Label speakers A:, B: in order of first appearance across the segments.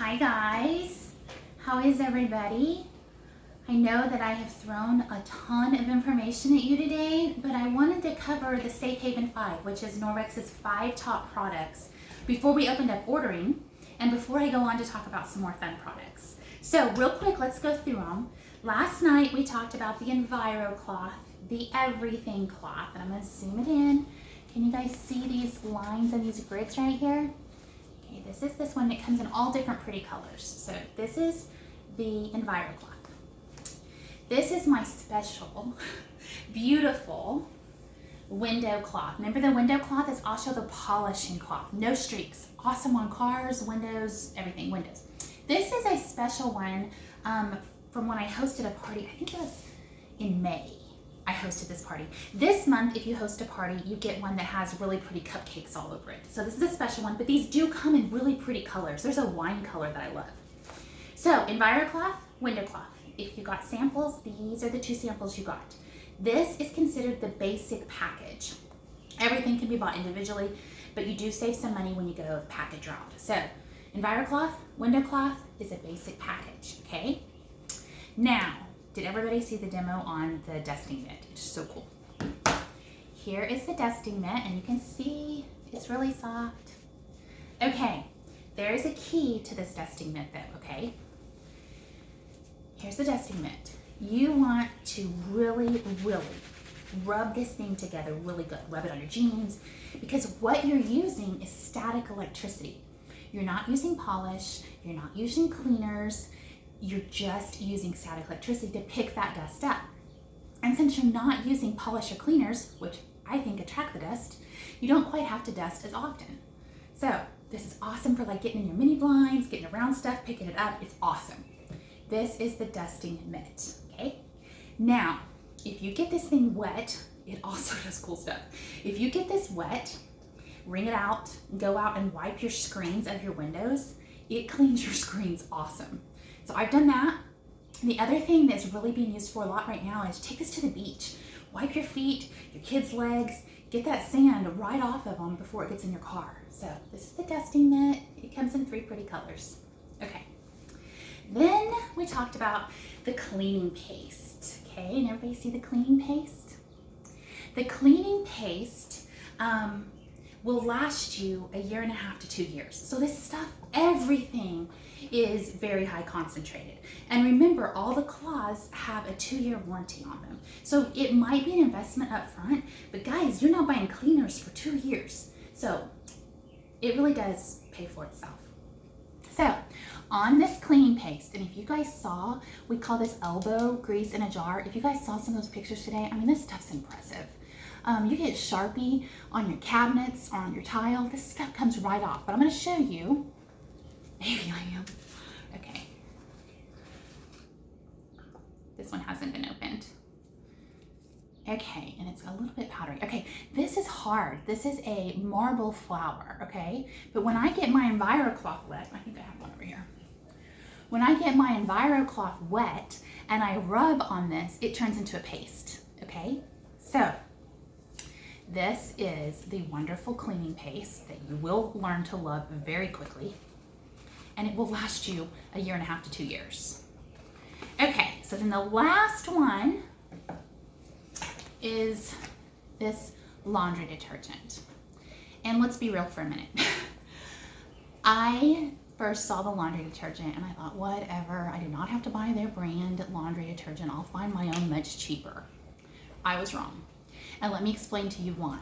A: Hi guys, how is everybody? I know that I have thrown a ton of information at you today, but I wanted to cover the Safe Haven 5, which is Norwex's 5 top products before we opened up ordering and before I go on to talk about some more fun products. So real quick, let's go through them. Last night we talked about the Enviro cloth, the Everything cloth, and I'm going to zoom it in. Can you guys see these lines and these grids right here? Okay, this is this one. It comes in all different pretty colors. So this is the Enviro cloth. This is my special, beautiful window cloth. Remember the window cloth is also the polishing cloth. No streaks. Awesome on cars, windows, everything, windows. This is a special one from when I hosted a party. I think it was in May. I hosted this party. This month, if you host a party, you get one that has really pretty cupcakes all over it. So this is a special one, but these do come in really pretty colors. There's a wine color that I love. So Enviro cloth, window cloth. If you got samples, these are the 2 samples you got. This is considered the basic package. Everything can be bought individually, but you do save some money when you go package route. So Enviro cloth, window cloth is a basic package, okay? Now, did everybody see the demo on the dusting mitt? It's so cool. Here is the dusting mitt, and you can see it's really soft. Okay, there is a key to this dusting mitt though, okay? Here's the dusting mitt. You want to really rub this thing together really good. Rub it on your jeans, because what you're using is static electricity. You're not using polish, you're not using cleaners, you're just using static electricity to pick that dust up. And since you're not using polish or cleaners, which I think attract the dust, you don't quite have to dust as often. So this is awesome for like getting in your mini blinds, getting around stuff, picking it up. It's awesome. This is the dusting mitt, okay? Now, if you get this thing wet, it also does cool stuff. If you get this wet, wring it out, go out and wipe your screens of your windows. It cleans your screens awesome. So I've done that. The other thing that's really being used for a lot right now is take this to the beach. Wipe your feet, your kids' legs, get that sand right off of them before it gets in your car. So this is the dusting mitt. It comes in 3 pretty colors. Okay. Then we talked about the cleaning paste. Okay, and everybody see the cleaning paste? The cleaning paste will last you 1.5 to 2 years. So this stuff, everything is very high concentrated. And remember, all the cloths have a 2-year warranty on them. So it might be an investment up front, but guys, you're not buying cleaners for 2 years. So it really does pay for itself. So on this cleaning paste, and if you guys saw, we call this elbow grease in a jar. If you guys saw some of those pictures today, I mean, this stuff's impressive. You get Sharpie on your cabinets or on your tile. This stuff comes right off, but I'm going to show you. Maybe I am. Okay. This one hasn't been opened. Okay, and it's a little bit powdery. Okay, this is hard. This is a marble flour, okay? But when I get my Enviro cloth wet, I think I have one over here. When I get my Enviro cloth wet and I rub on this, it turns into a paste, okay? So, this is the wonderful cleaning paste that you will learn to love very quickly, and it will last you 1.5 to 2 years. Okay, so then the last one is this laundry detergent. And let's be real for a minute. I first saw the laundry detergent and I thought, whatever, I do not have to buy their brand laundry detergent. I'll find my own much cheaper. I was wrong. And let me explain to you why.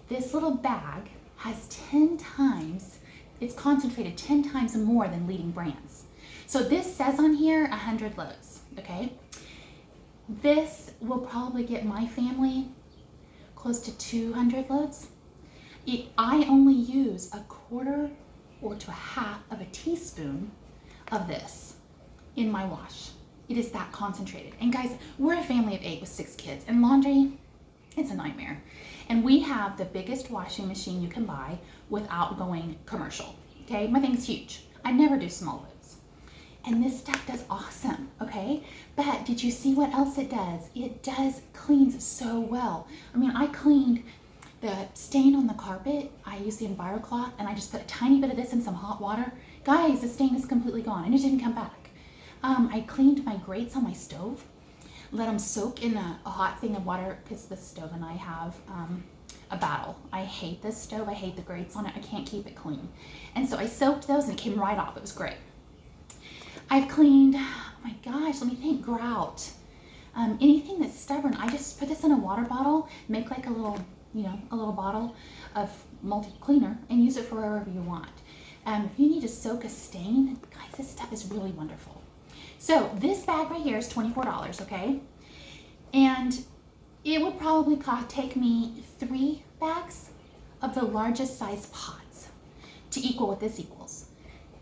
A: This little bag has 10 times, it's concentrated 10 times more than leading brands. So this says on here 100 loads, okay? This will probably get my family close to 200 loads. I only use 1/4 or to 1/2 of a teaspoon of this in my wash. It is that concentrated. And guys, we're a family of 8 with 6 kids, and laundry, it's a nightmare. And we have the biggest washing machine you can buy without going commercial, okay? My thing's huge. I never do small loads. And this stuff does awesome, okay? But did you see what else it does? It does cleans so well. I mean, I cleaned The stain on the carpet, I use the EnviroCloth and I just put a tiny bit of this in some hot water. Guys, the stain is completely gone and it didn't come back. I cleaned my grates on my stove, let them soak in a hot thing of water because the stove and I have a battle. I hate this stove. I hate the grates on it. I can't keep it clean. And so I soaked those and it came right off. It was great. I've cleaned, oh my gosh, let me think, grout. Anything that's stubborn, I just put this in a water bottle, make like a little, a little bottle of multi-cleaner and use it for wherever you want. If you need to soak a stain, guys, this stuff is really wonderful. So this bag right here is $24, okay? And it would probably take me 3 bags of the largest size pots to equal what this equals.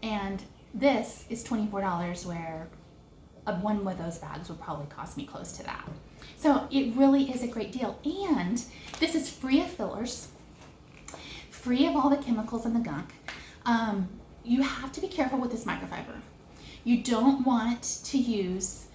A: And this is $24, where one of those bags would probably cost me close to that. So it really is a great deal. And this is free of fillers, free of all the chemicals and the gunk. You have to be careful with this microfiber. You don't want to use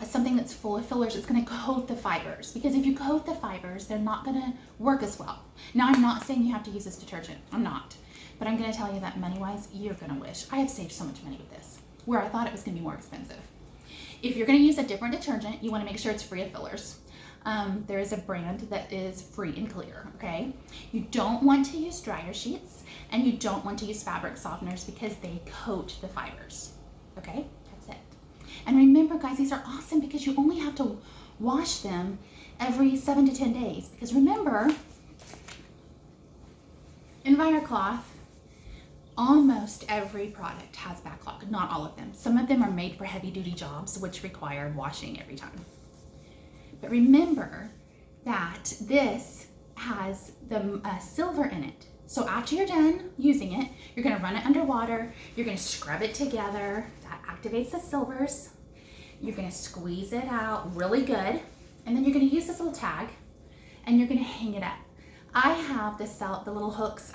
A: something that's full of fillers. It's going to coat the fibers, because if you coat the fibers, they're not going to work as well. Now, I'm not saying you have to use this detergent. I'm not. But I'm going to tell you that money-wise, you're going to wish. I have saved so much money with this, where I thought it was going to be more expensive. If you're going to use a different detergent, you want to make sure it's free of fillers. There is a brand that is free and clear, okay? You don't want to use dryer sheets, and you don't want to use fabric softeners because they coat the fibers, okay? That's it. And remember, guys, these are awesome because you only have to wash them every 7 to 10 days. Because remember, EnviroCloth, almost every product has backlog, not all of them. Some of them are made for heavy duty jobs, which require washing every time. But remember that this has the silver in it. So after you're done using it, you're gonna run it under water, you're gonna scrub it together, that activates the silvers. You're gonna squeeze it out really good, and then you're gonna use this little tag and you're gonna hang it up. I have the little hooks,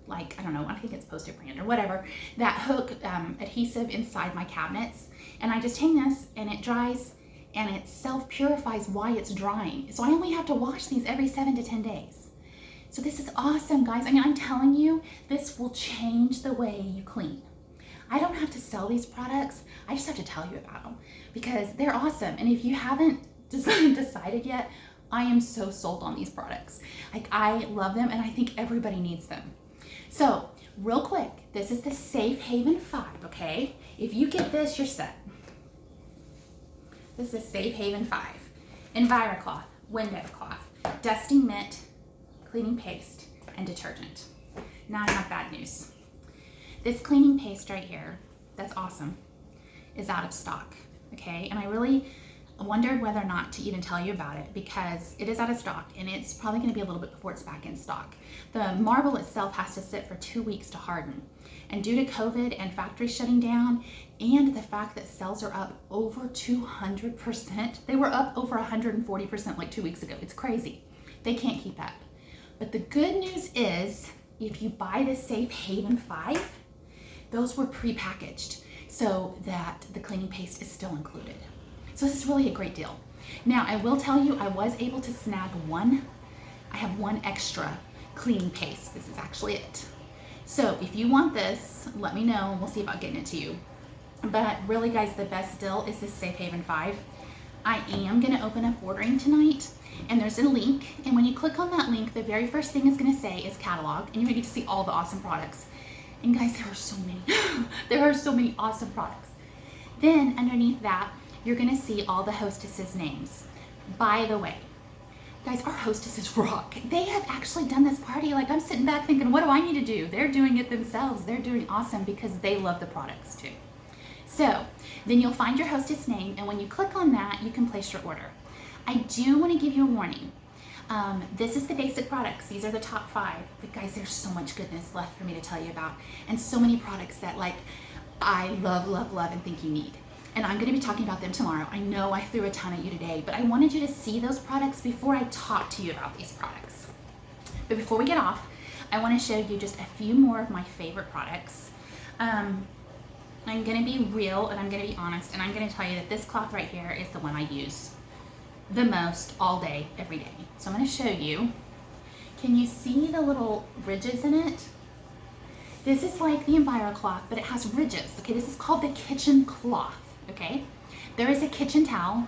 A: like, I don't know, I think it's Post-it brand or whatever, that hook adhesive inside my cabinets, and I just hang this and it dries and it self-purifies while it's drying. So I only have to wash these every 7 to 10 days. So this is awesome, guys. I mean, I'm telling you, this will change the way you clean. I don't have to sell these products. I just have to tell you about them because they're awesome. And if you haven't decided yet, I am so sold on these products. Like, I love them and I think everybody needs them. So real quick, this is the Safe Haven 5, okay? If you get this, you're set. This is Safe Haven 5. EnviroCloth, window cloth, dusting mitt, cleaning paste, and detergent. Now I have bad news. This cleaning paste right here, that's awesome, is out of stock, okay? And I really wondered whether or not to even tell you about it because it is out of stock and it's probably gonna be a little bit before it's back in stock. The marble itself has to sit for 2 weeks to harden. And due to COVID and factories shutting down and the fact that sales are up over 200%, they were up over 140% like 2 weeks ago. It's crazy. They can't keep up. But the good news is if you buy the Safe Haven 5, those were pre-packaged so that the cleaning paste is still included. So this is really a great deal. Now, I will tell you, I was able to snag one. I have one extra cleaning paste. This is actually it. So if you want this, let me know and we'll see about getting it to you. But really, guys, the best deal is this Safe Haven 5. I am gonna open up ordering tonight and there's a link. And when you click on that link, the very first thing it's gonna say is catalog and you're gonna get to see all the awesome products. And guys, there are so many. There are so many awesome products. Then underneath that, you're gonna see all the hostesses' names. By the way, guys, our hostesses rock. They have actually done this party. Like, I'm sitting back thinking, what do I need to do? They're doing it themselves. They're doing awesome because they love the products too. So then you'll find your hostess name, and when you click on that, you can place your order. I do want to give you a warning. This is the basic products. These are the top 5. But guys, there's so much goodness left for me to tell you about, and so many products that, like, I love, love, love and think you need. And I'm going to be talking about them tomorrow. I know I threw a ton at you today, but I wanted you to see those products before I talk to you about these products. But before we get off, I want to show you just a few more of my favorite products. I'm going to be real and I'm going to be honest, and I'm going to tell you that this cloth right here is the one I use the most all day, every day. So I'm going to show you Can you see the little ridges in it? This is like the EnviroCloth, but it has ridges. Okay, this is called the kitchen cloth, okay? There is a kitchen towel.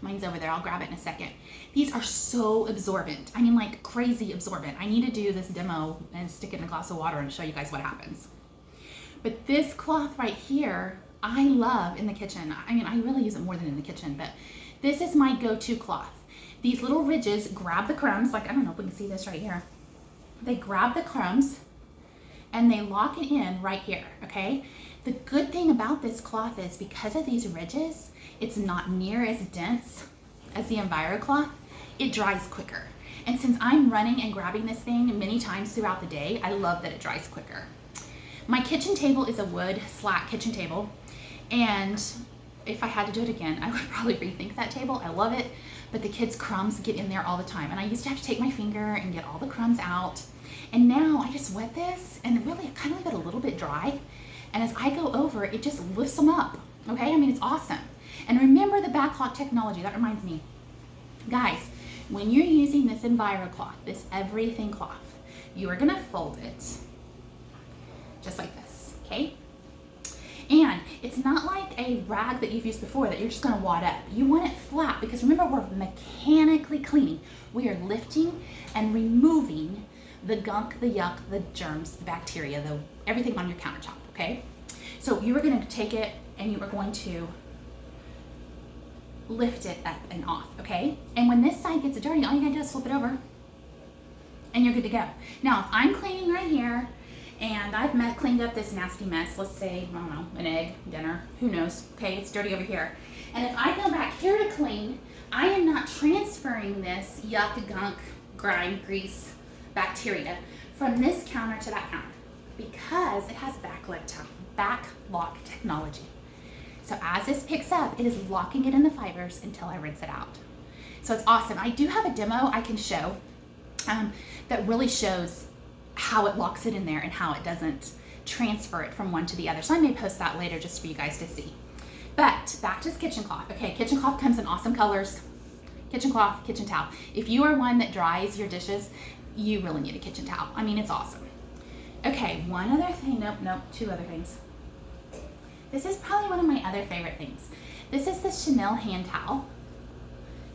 A: Mine's over there, I'll grab it in a second. These are so absorbent. I mean, like crazy absorbent. I need to do this demo and stick it in a glass of water and show you guys what happens. But this cloth right here, I love in the kitchen. I mean, I really use it more than in the kitchen, but this is my go-to cloth. These little ridges grab the crumbs, like, I don't know if we can see this right here. They grab the crumbs and they lock it in right here, okay? The good thing about this cloth is because of these ridges, it's not near as dense as the EnviroCloth. It dries quicker. And since I'm running and grabbing this thing many times throughout the day, I love that it dries quicker. My kitchen table is a wood slat kitchen table, and if I had to do it again, I would probably rethink that table. I love it, but the kids' crumbs get in there all the time, and I used to have to take my finger and get all the crumbs out, and now I just wet this, and really I kind of leave it a little bit dry, and as I go over, it just lifts them up, okay? I mean, it's awesome. And remember the backlock technology. That reminds me, guys, when you're using this EnviroCloth, this everything cloth, you are gonna fold it just like this, okay? And it's not like a rag that you've used before that you're just gonna wad up. You want it flat because remember, we're mechanically cleaning. We are lifting and removing the gunk, the yuck, the germs, the bacteria, everything on your countertop, okay? So you are gonna take it and you are going to lift it up and off, okay? And when this side gets dirty, all you gotta do is flip it over and you're good to go. Now, if I'm cleaning right here and I've cleaned up this nasty mess, let's say, I don't know, an egg, dinner, who knows, okay, it's dirty over here. And if I go back here to clean, I am not transferring this yuck, gunk, grime, grease, bacteria from this counter to that counter because it has backlock technology. So as this picks up, it is locking it in the fibers until I rinse it out. So it's awesome. I do have a demo I can show that really shows how it locks it in there and how it doesn't transfer it from one to the other. So I may post that later just for you guys to see. But back to this kitchen cloth. Okay, kitchen cloth comes in awesome colors. Kitchen cloth, kitchen towel. If you are one that dries your dishes, you really need a kitchen towel. I mean, it's awesome. Okay, one other thing, nope, two other things. This is probably one of my other favorite things. This is the Chanel hand towel.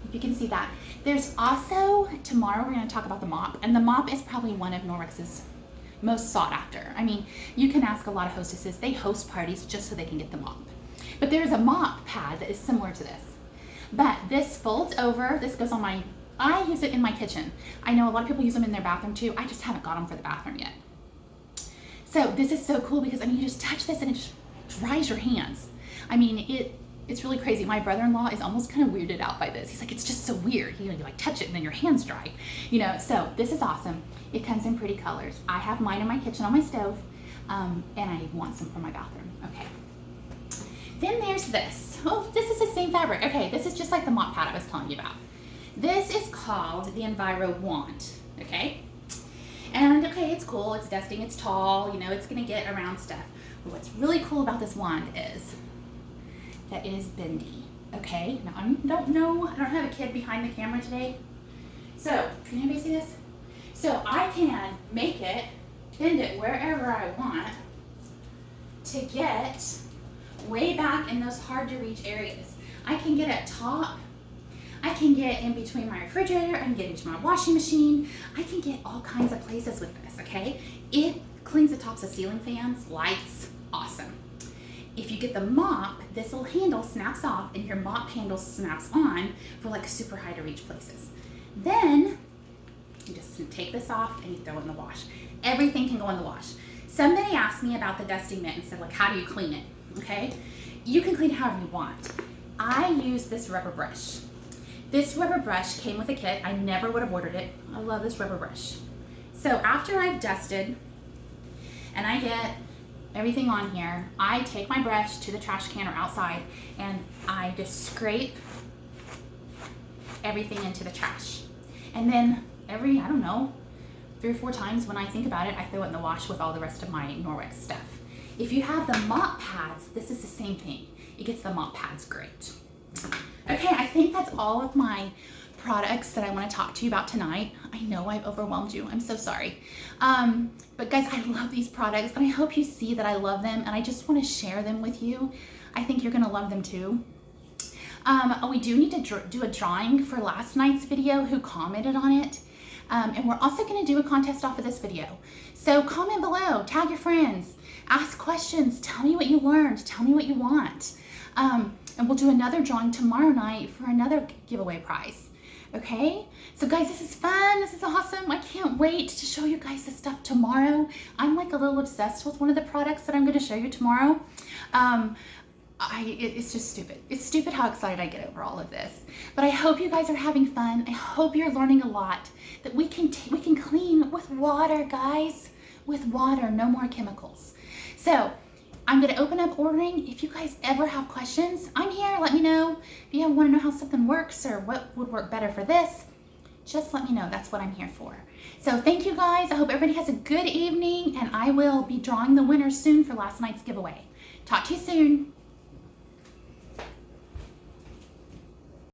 A: If you can see that. There's also, tomorrow we're gonna talk about the mop, and the mop is probably one of Norwex's most sought after. I mean, you can ask a lot of hostesses, they host parties just so they can get the mop. But there's a mop pad that is similar to this. But this folds over, this goes on I use it in my kitchen. I know a lot of people use them in their bathroom too. I just haven't got them for the bathroom yet. So this is so cool because I mean, you just touch this and it just dries your hands. I mean, it's really crazy. My brother-in-law is almost kind of weirded out by this. He's like, it's just so weird. You know, you like touch it and then your hands dry. You know, so this is awesome. It comes in pretty colors. I have mine in my kitchen on my stove, and I want some for my bathroom. Okay. Then there's this. Oh, this is the same fabric. Okay, this is just like the mop pad I was telling you about. This is called the Enviro Wand. Okay. And okay, it's cool. It's dusting. It's tall. You know, it's gonna get around stuff. But what's really cool about this wand is that it is bendy, okay? Now, I don't know, I don't have a kid behind the camera today. So, can anybody see this? So I can make it, bend it wherever I want to get way back in those hard to reach areas. I can get at top, I can get in between my refrigerator, I can get into my washing machine, I can get all kinds of places with this, okay? It cleans the tops of ceiling fans, lights, awesome. If you get the mop, this little handle snaps off and your mop handle snaps on for like super high to reach places. Then you just take this off and you throw it in the wash. Everything can go in the wash. Somebody asked me about the dusting mitt and said, like, how do you clean it? Okay, you can clean however you want. I use this rubber brush. This rubber brush came with a kit. I never would have ordered it. I love this rubber brush. So after I've dusted and I get everything on here, I take my brush to the trash can or outside and I just scrape everything into the trash. And then every, I don't know, 3 or 4 times when I think about it, I throw it in the wash with all the rest of my Norwex stuff. If you have the mop pads, this is the same thing. It gets the mop pads great. Okay, I think that's all of my products that I want to talk to you about tonight. I know I've overwhelmed you. I'm so sorry. But guys, I love these products and I hope you see that I love them and I just want to share them with you. I think you're going to love them too. We do need to do a drawing for last night's video who commented on it. And we're also going to do a contest off of this video. So comment below, tag your friends, ask questions, tell me what you learned, tell me what you want. And we'll do another drawing tomorrow night for another giveaway prize. Okay, so guys, this is fun. This is awesome. I can't wait to show you guys this stuff tomorrow. I'm like a little obsessed with one of the products that I'm going to show you tomorrow. It's just stupid. It's stupid how excited I get over all of this. But I hope you guys are having fun. I hope you're learning a lot. That we can clean with water, guys. With water, no more chemicals. So I'm going to open up ordering. If you guys ever have questions, I'm here. Let me know. If you want to know how something works or what would work better for this, just let me know. That's what I'm here for. So thank you guys. I hope everybody has a good evening, and I will be drawing the winners soon for last night's giveaway. Talk to you soon.